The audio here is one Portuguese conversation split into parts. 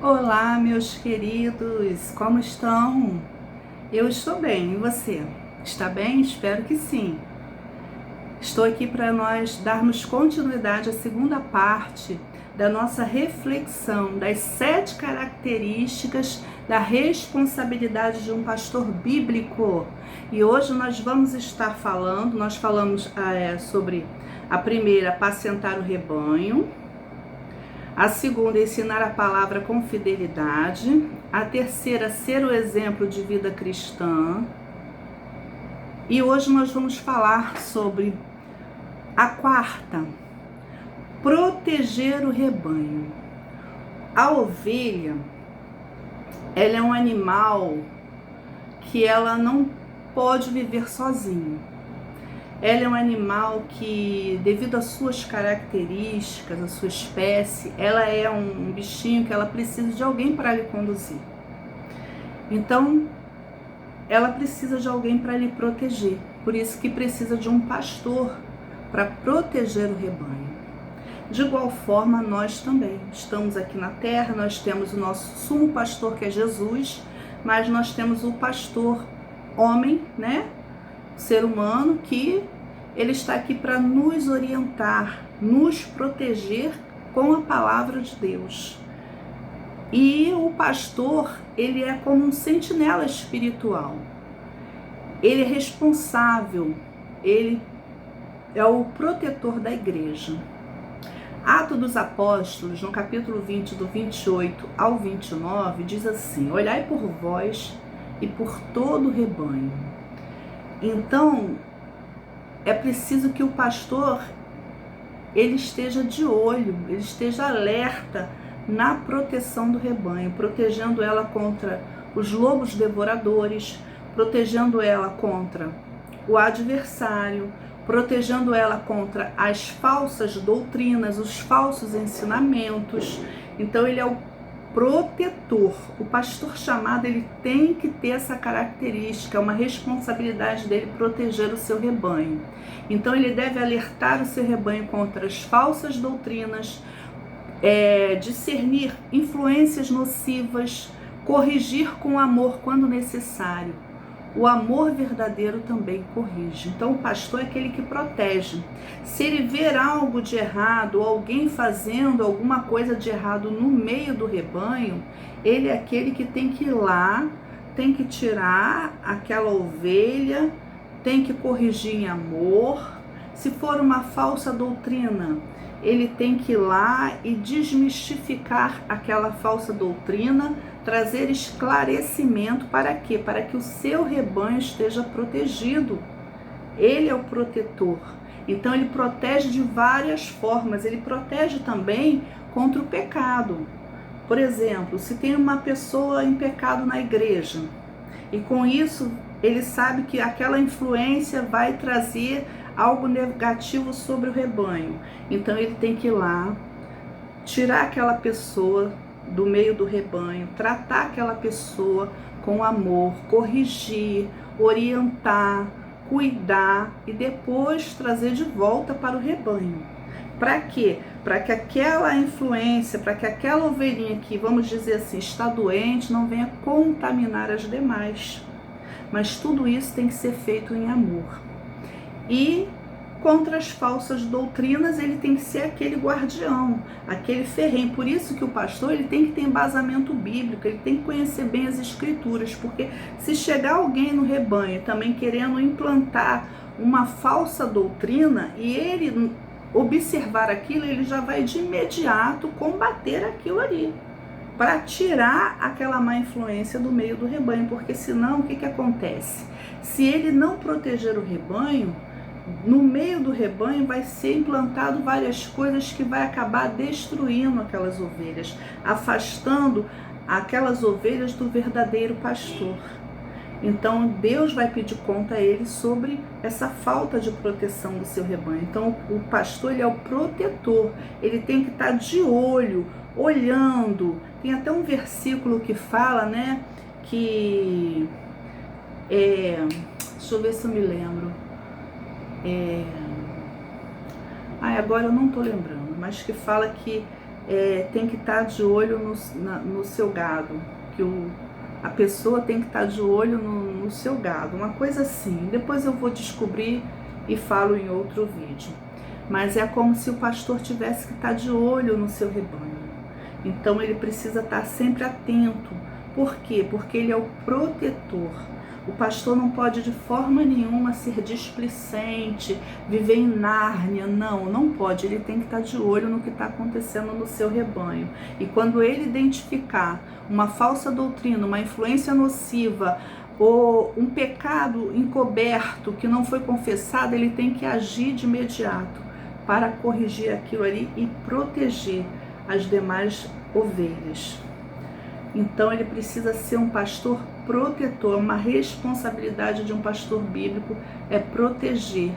Olá, meus queridos, como estão? Eu estou bem, e você? Está bem? Espero que sim. Estou aqui para nós darmos continuidade à segunda parte da nossa reflexão das 7 características da responsabilidade de um pastor bíblico. E hoje nós vamos estar falando, nós falamos sobre a primeira, apacentar o rebanho. A segunda, ensinar a palavra com fidelidade. A terceira, ser o exemplo de vida cristã. E hoje nós vamos falar sobre a quarta, proteger o rebanho. A ovelha, ela é um animal que ela não pode viver sozinha. Ela é um animal que, devido às suas características, à sua espécie, ela é um bichinho que ela precisa de alguém para lhe conduzir. Então, ela precisa de alguém para lhe proteger. Por isso que precisa de um pastor para proteger o rebanho. De igual forma, nós também estamos aqui na terra, nós temos o nosso sumo pastor, que é Jesus, mas nós temos o pastor homem, né? Ser humano, que ele está aqui para nos orientar, nos proteger com a palavra de Deus. E o pastor, ele é como um sentinela espiritual. Ele é responsável, ele é o protetor da igreja. Atos dos Apóstolos, no capítulo 20, do 28 ao 29, diz assim: olhai por vós e por todo o rebanho. Então, é preciso que o pastor ele esteja de olho, ele esteja alerta na proteção do rebanho, protegendo ela contra os lobos devoradores, protegendo ela contra o adversário, protegendo ela contra as falsas doutrinas, os falsos ensinamentos. Então ele é o protetor. O pastor chamado, ele tem que ter essa característica, é uma responsabilidade dele proteger o seu rebanho. Então ele deve alertar o seu rebanho contra as falsas doutrinas, discernir influências nocivas, corrigir com amor quando necessário. O amor verdadeiro também corrige. Então o pastor é aquele que protege. Se ele ver algo de errado, alguém fazendo alguma coisa de errado no meio do rebanho, ele é aquele que tem que ir lá, tem que tirar aquela ovelha, tem que corrigir em amor. Se for uma falsa doutrina, ele tem que ir lá e desmistificar aquela falsa doutrina, trazer esclarecimento. Para quê? Para que o seu rebanho esteja protegido. Ele é o protetor. Então ele protege de várias formas. Ele protege também contra o pecado. Por exemplo, se tem uma pessoa em pecado na igreja, e com isso ele sabe que aquela influência vai trazer algo negativo sobre o rebanho. Então ele tem que ir lá, tirar aquela pessoa do meio do rebanho, tratar aquela pessoa com amor, corrigir, orientar, cuidar e depois trazer de volta para o rebanho. Para quê? Para que aquela influência, para que aquela ovelhinha que, vamos dizer assim, está doente, não venha contaminar as demais. Mas tudo isso tem que ser feito em amor. E contra as falsas doutrinas, ele tem que ser aquele guardião, aquele ferrenho. Por isso que o pastor, ele tem que ter embasamento bíblico, ele tem que conhecer bem as escrituras, porque se chegar alguém no rebanho também querendo implantar uma falsa doutrina e ele observar aquilo, ele já vai de imediato combater aquilo ali, para tirar aquela má influência do meio do rebanho, porque senão o que acontece? Se ele não proteger o rebanho, no meio do rebanho vai ser implantado várias coisas que vai acabar destruindo aquelas ovelhas, afastando aquelas ovelhas do verdadeiro pastor. Então Deus vai pedir conta a ele sobre essa falta de proteção do seu rebanho. Então o pastor, ele é o protetor, ele tem que estar de olho, olhando. Tem até um versículo que fala, né, que deixa eu ver se eu me lembro. Agora eu não estou lembrando, mas que fala que tem que estar de olho no seu gado, que a pessoa tem que estar de olho no seu gado, uma coisa assim. Depois eu vou descobrir e falo em outro vídeo. Mas é como se o pastor tivesse que estar de olho no seu rebanho. Então ele precisa estar sempre atento. Por quê? Porque ele é o protetor. O pastor não pode de forma nenhuma ser displicente, viver em Nárnia, não pode. Ele tem que estar de olho no que está acontecendo no seu rebanho. E quando ele identificar uma falsa doutrina, uma influência nociva, ou um pecado encoberto que não foi confessado, ele tem que agir de imediato para corrigir aquilo ali e proteger as demais ovelhas. Então ele precisa ser um pastor protetor. Uma responsabilidade de um pastor bíblico é proteger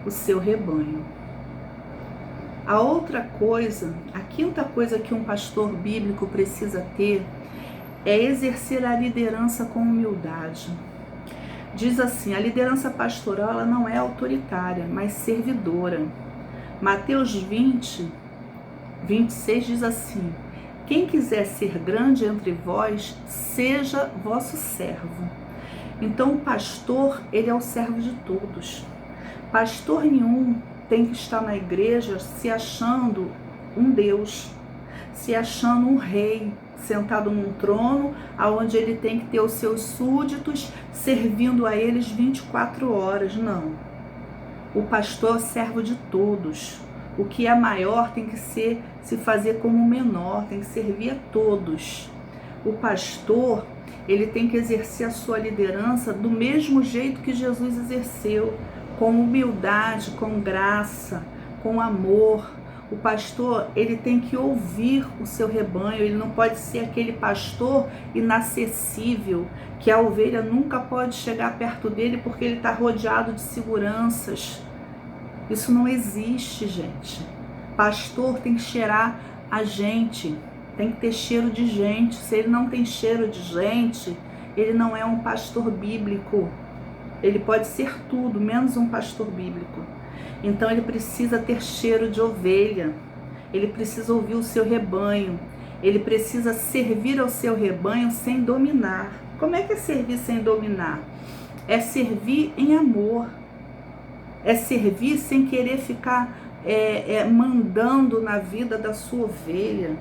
o seu rebanho. A outra coisa, a quinta coisa que um pastor bíblico precisa ter é exercer a liderança com humildade. Diz assim, a liderança pastoral ela não é autoritária, mas servidora. Mateus 20, 26 diz assim: quem quiser ser grande entre vós, seja vosso servo. Então o pastor, ele é o servo de todos. Pastor nenhum tem que estar na igreja se achando um Deus, se achando um rei, sentado num trono, onde ele tem que ter os seus súditos, servindo a eles 24 horas. Não. O pastor é o servo de todos. O que é maior tem que se fazer como menor, tem que servir a todos. O pastor, ele tem que exercer a sua liderança do mesmo jeito que Jesus exerceu, com humildade, com graça, com amor. O pastor, ele tem que ouvir o seu rebanho, ele não pode ser aquele pastor inacessível, que a ovelha nunca pode chegar perto dele porque ele está rodeado de seguranças. Isso não existe, gente. Pastor tem que cheirar a gente, tem que ter cheiro de gente. Se ele não tem cheiro de gente, ele não é um pastor bíblico. Ele pode ser tudo, menos um pastor bíblico. Então ele precisa ter cheiro de ovelha, ele precisa ouvir o seu rebanho, ele precisa servir ao seu rebanho sem dominar. Como é que é servir sem dominar? É servir em amor, é servir sem querer ficar mandando na vida da sua ovelha.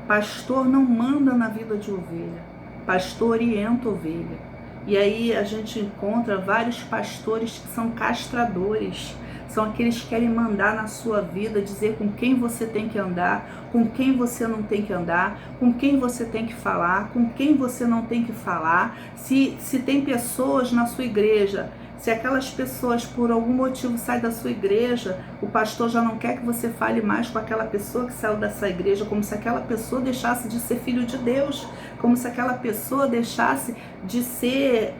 Pastor não manda na vida de ovelha, pastor orienta a ovelha. E aí a gente encontra vários pastores que são castradores, são aqueles que querem mandar na sua vida, dizer com quem você tem que andar, com quem você não tem que andar, com quem você tem que falar, com quem você não tem que falar. Se tem pessoas na sua igreja, se aquelas pessoas por algum motivo saem da sua igreja, o pastor já não quer que você fale mais com aquela pessoa que saiu dessa igreja, como se aquela pessoa deixasse de ser filho de Deus, como se aquela pessoa deixasse de ser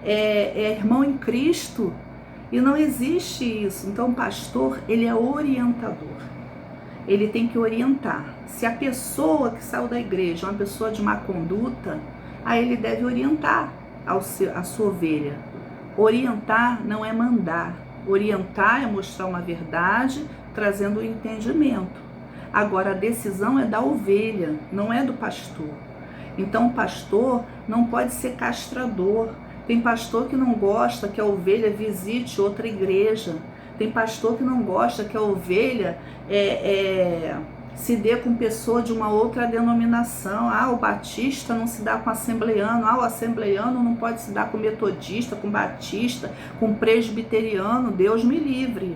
irmão em Cristo. E não existe isso. Então o pastor, ele é orientador. Ele tem que orientar. Se a pessoa que saiu da igreja é uma pessoa de má conduta, aí ele deve orientar a sua ovelha. Orientar não é mandar. Orientar é mostrar uma verdade, trazendo o entendimento. Agora a decisão é da ovelha, não é do pastor. Então o pastor não pode ser castrador. Tem pastor que não gosta que a ovelha visite outra igreja. Tem pastor que não gosta que a ovelha se dê com pessoa de uma outra denominação. O batista não se dá com o assembleiano. O assembleiano não pode se dar com metodista, com batista, com presbiteriano. Deus me livre.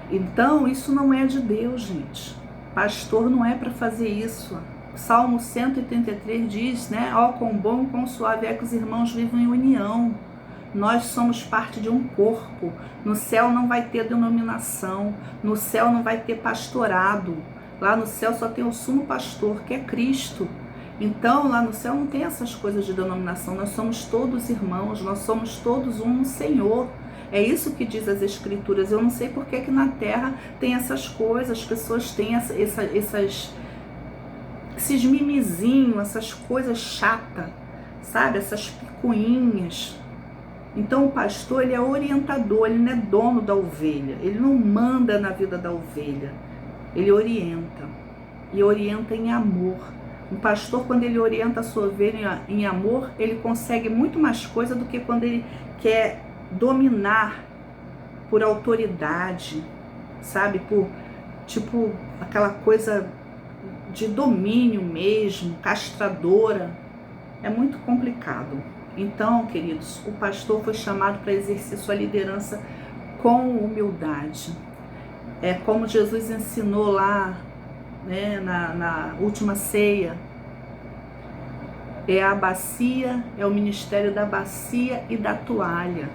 Então isso não é de Deus, gente. Pastor não é para fazer isso. Salmo 133 diz, né? Quão bom, quão suave é que os irmãos vivam em união. Nós somos parte de um corpo. No céu não vai ter denominação. No céu não vai ter pastorado. Lá no céu só tem o sumo pastor, que é Cristo. Então, lá no céu não tem essas coisas de denominação. Nós somos todos irmãos, nós somos todos um no Senhor. É isso que diz as Escrituras. Eu não sei por que na terra tem essas coisas. As pessoas têm esses mimizinhos, essas coisas chatas, sabe? Essas picuinhas. Então o pastor, ele é orientador, ele não é dono da ovelha, ele não manda na vida da ovelha, ele orienta. e orienta em amor. Um pastor, quando ele orienta a sua ovelha em amor, ele consegue muito mais coisa do que quando ele quer dominar por autoridade, sabe? Por, tipo, aquela coisa de domínio mesmo, castradora. É muito complicado. Então, queridos, o pastor foi chamado para exercer sua liderança com humildade. É como Jesus ensinou lá, né, na última ceia. É a bacia, é o ministério da bacia e da toalha.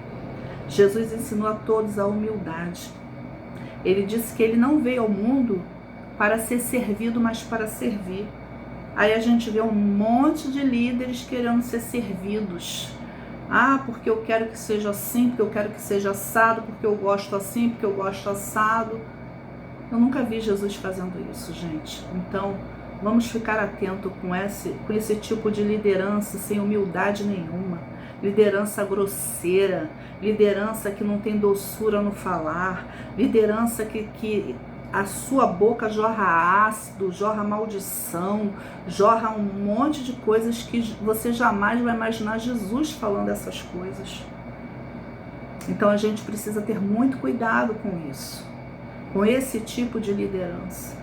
Jesus ensinou a todos a humildade. Ele disse que ele não veio ao mundo para ser servido, mas para servir. Aí a gente vê um monte de líderes querendo ser servidos. Ah, porque eu quero que seja assim, porque eu quero que seja assado, porque eu gosto assim, porque eu gosto assado. Eu nunca vi Jesus fazendo isso, gente. Então, vamos ficar atento com esse tipo de liderança sem humildade nenhuma. Liderança grosseira, liderança que não tem doçura no falar, liderança que a sua boca jorra ácido, jorra maldição, jorra um monte de coisas que você jamais vai imaginar Jesus falando essas coisas. Então a gente precisa ter muito cuidado com isso, com esse tipo de liderança.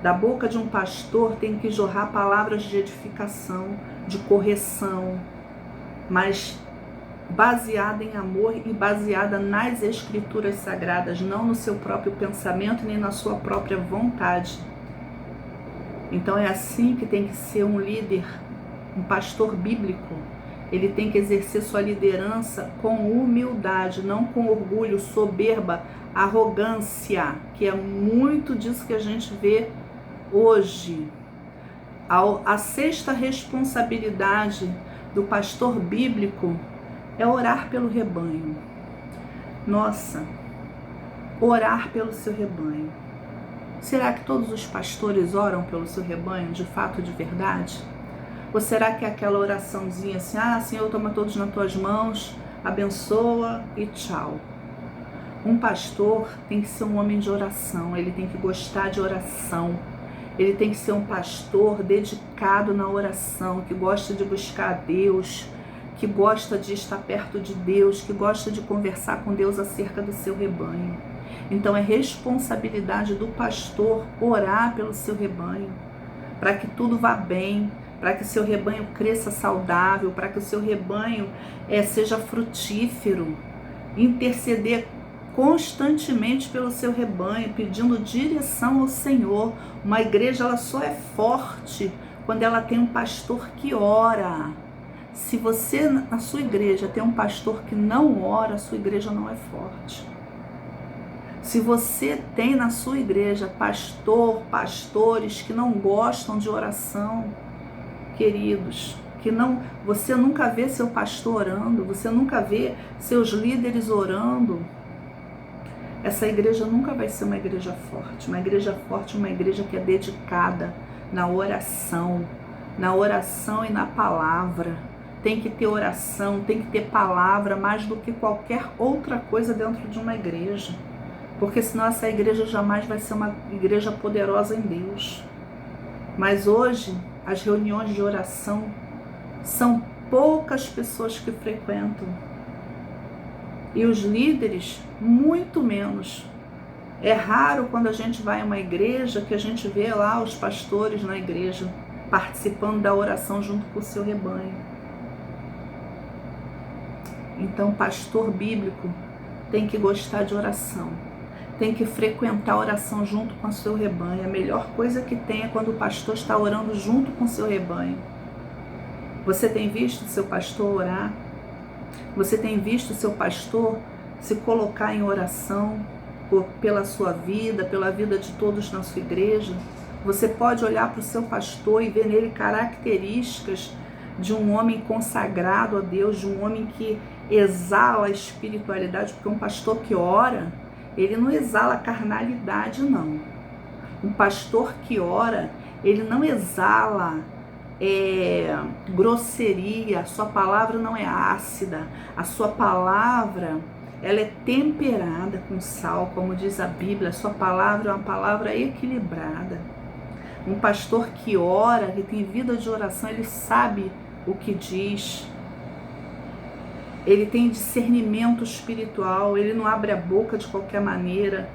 Da boca de um pastor tem que jorrar palavras de edificação, de correção, mas baseada em amor e baseada nas escrituras sagradas, não no seu próprio pensamento nem na sua própria vontade. Então é assim que tem que ser um líder, um pastor bíblico. Ele tem que exercer sua liderança com humildade, não com orgulho, soberba, arrogância, que é muito disso que a gente vê hoje. A sexta responsabilidade do pastor bíblico é orar pelo rebanho. Nossa, orar pelo seu rebanho. Será que todos os pastores oram pelo seu rebanho, de fato, de verdade? Ou será que é aquela oraçãozinha assim, Senhor, toma todos nas tuas mãos, abençoa e tchau? Um pastor tem que ser um homem de oração, ele tem que gostar de oração. Ele tem que ser um pastor dedicado na oração, que gosta de buscar a Deus, que gosta de estar perto de Deus, que gosta de conversar com Deus acerca do seu rebanho. Então é responsabilidade do pastor orar pelo seu rebanho, para que tudo vá bem, para que o seu rebanho cresça saudável, para que o seu rebanho seja frutífero, interceder constantemente pelo seu rebanho, pedindo direção ao Senhor. Uma igreja, ela só é forte quando ela tem um pastor que ora. Se você, na sua igreja, tem um pastor que não ora, a sua igreja não é forte. Se você tem na sua igreja pastores que não gostam de oração, queridos, você nunca vê seu pastor orando, você nunca vê seus líderes orando, essa igreja nunca vai ser uma igreja forte. Uma igreja forte é uma igreja que é dedicada na oração e na palavra. Tem que ter oração, tem que ter palavra mais do que qualquer outra coisa dentro de uma igreja. Porque senão essa igreja jamais vai ser uma igreja poderosa em Deus. Mas hoje, as reuniões de oração são poucas pessoas que frequentam. E os líderes, muito menos. É raro quando a gente vai a uma igreja que a gente vê lá os pastores na igreja participando da oração junto com o seu rebanho. Então, pastor bíblico tem que gostar de oração, tem que frequentar a oração junto com o seu rebanho. A melhor coisa que tem é quando o pastor está orando junto com o seu rebanho. Você tem visto o seu pastor orar? Você tem visto o seu pastor se colocar em oração pela sua vida, pela vida de todos na sua igreja? Você pode olhar para o seu pastor e ver nele características de um homem consagrado a Deus, de um homem que exala a espiritualidade, porque um pastor que ora, ele não exala carnalidade, não. Um pastor que ora, ele não exala grosseria, a sua palavra não é ácida, a sua palavra, ela é temperada com sal, como diz a Bíblia, a sua palavra é uma palavra equilibrada. Um pastor que ora, que tem vida de oração, ele sabe o que diz. Ele tem discernimento espiritual, ele não abre a boca de qualquer maneira,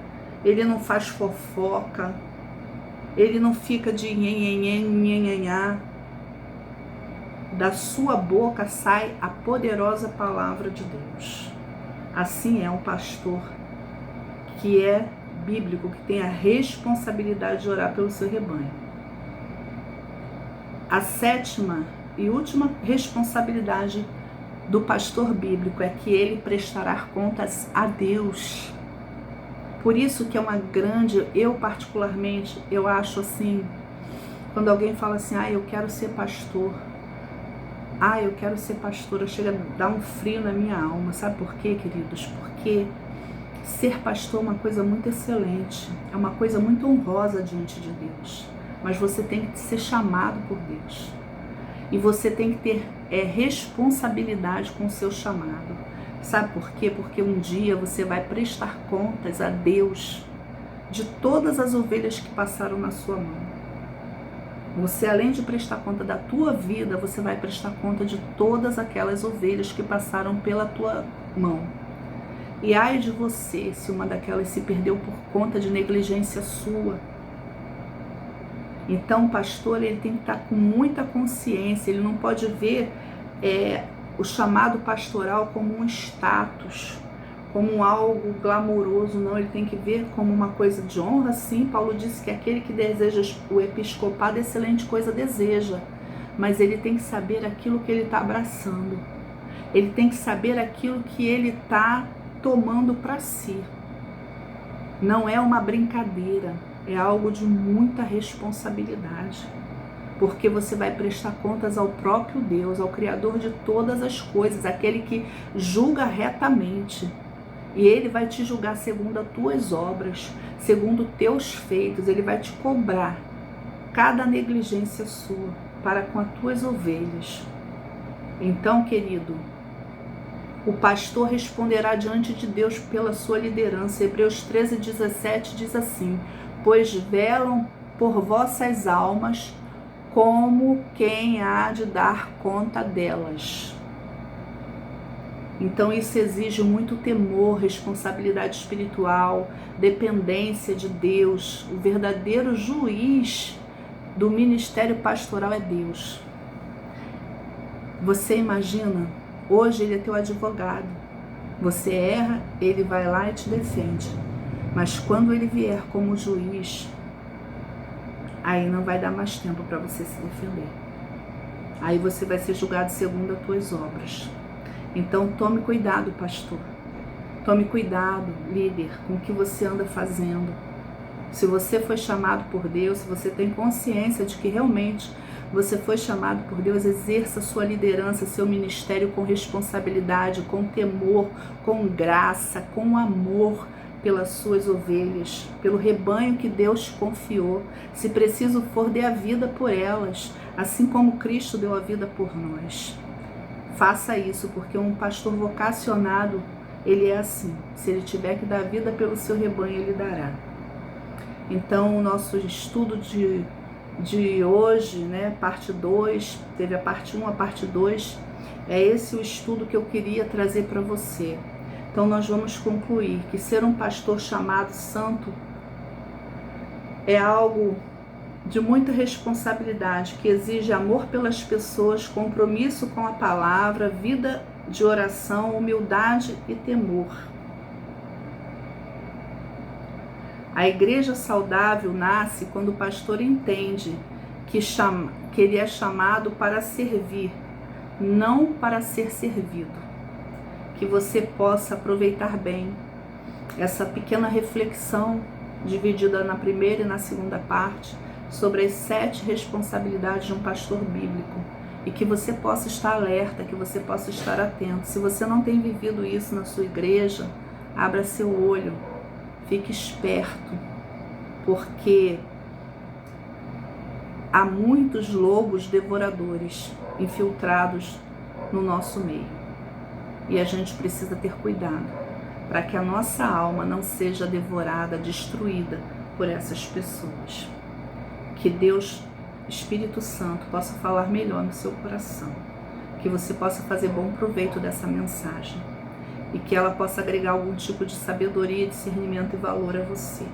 ele não faz fofoca, ele não fica de nhenhenhá. Da sua boca sai a poderosa palavra de Deus. Assim é um pastor que é bíblico, que tem a responsabilidade de orar pelo seu rebanho. A 7ª e última responsabilidade do pastor bíblico é que ele prestará contas a Deus. Por isso que é uma grande, eu particularmente, eu acho assim, quando alguém fala assim, eu quero ser pastor, eu quero ser pastora, chega a dar um frio na minha alma. Sabe por quê, queridos? Porque ser pastor é uma coisa muito excelente, é uma coisa muito honrosa diante de Deus. Mas você tem que ser chamado por Deus. E você tem que ter responsabilidade com o seu chamado. Sabe por quê? Porque um dia você vai prestar contas a Deus de todas as ovelhas que passaram na sua mão. Você, além de prestar conta da tua vida, você vai prestar conta de todas aquelas ovelhas que passaram pela tua mão. E ai de você se uma daquelas se perdeu por conta de negligência sua. Então o pastor, ele tem que estar com muita consciência, ele não pode ver o chamado pastoral como um status, como algo glamouroso, não, ele tem que ver como uma coisa de honra. Sim, Paulo disse que aquele que deseja o episcopado, excelente coisa deseja, mas ele tem que saber aquilo que ele está abraçando, ele tem que saber aquilo que ele está tomando para si. Não é uma brincadeira, é algo de muita responsabilidade, porque você vai prestar contas ao próprio Deus, ao Criador de todas as coisas, aquele que julga retamente. E ele vai te julgar segundo as tuas obras, segundo os teus feitos. Ele vai te cobrar cada negligência sua para com as tuas ovelhas. Então, querido, o pastor responderá diante de Deus pela sua liderança. Hebreus 13:17 diz assim: pois velam por vossas almas como quem há de dar conta delas. Então isso exige muito temor, responsabilidade espiritual, dependência de Deus. O verdadeiro juiz do ministério pastoral é Deus. Você imagina, hoje ele é teu advogado. Você erra, ele vai lá e te defende. Mas quando ele vier como juiz, aí não vai dar mais tempo para você se defender. Aí você vai ser julgado segundo as tuas obras. Então tome cuidado, pastor. Tome cuidado, líder, com o que você anda fazendo. Se você foi chamado por Deus, se você tem consciência de que realmente você foi chamado por Deus, exerça sua liderança, seu ministério com responsabilidade, com temor, com graça, com amor pelas suas ovelhas, pelo rebanho que Deus confiou. Se preciso for, dê a vida por elas, assim como Cristo deu a vida por nós. Faça isso, porque um pastor vocacionado, ele é assim. Se ele tiver que dar vida pelo seu rebanho, ele dará. Então, o nosso estudo de hoje, né, parte 2, teve a parte 1, a parte 2, é esse o estudo que eu queria trazer para você. Então, nós vamos concluir que ser um pastor chamado santo é algo de muita responsabilidade, que exige amor pelas pessoas, compromisso com a palavra, vida de oração, humildade e temor. A igreja saudável nasce quando o pastor entende que ele é chamado para servir, não para ser servido. Que você possa aproveitar bem essa pequena reflexão dividida na primeira e na segunda parte sobre as 7 responsabilidades de um pastor bíblico, e que você possa estar alerta, que você possa estar atento. Se você não tem vivido isso na sua igreja, abra seu olho, fique esperto, porque há muitos lobos devoradores infiltrados no nosso meio, e a gente precisa ter cuidado para que a nossa alma não seja devorada, destruída por essas pessoas. Que Deus, Espírito Santo, possa falar melhor no seu coração. Que você possa fazer bom proveito dessa mensagem. E que ela possa agregar algum tipo de sabedoria, discernimento e valor a você.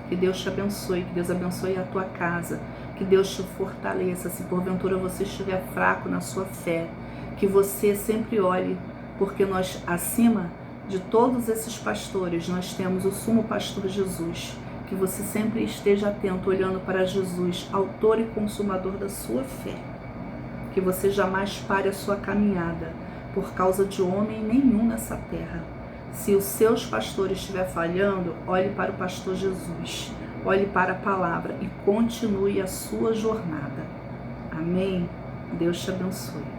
Que Deus te abençoe, que Deus abençoe a tua casa, que Deus te fortaleça, se porventura você estiver fraco na sua fé, que você sempre olhe, porque nós, acima de todos esses pastores, nós temos o sumo pastor Jesus, que você sempre esteja atento, olhando para Jesus, autor e consumador da sua fé, que você jamais pare a sua caminhada por causa de homem nenhum nessa terra. Se os seus pastores estiver falhando, olhe para o pastor Jesus, olhe para a palavra e continue a sua jornada. Amém? Deus te abençoe.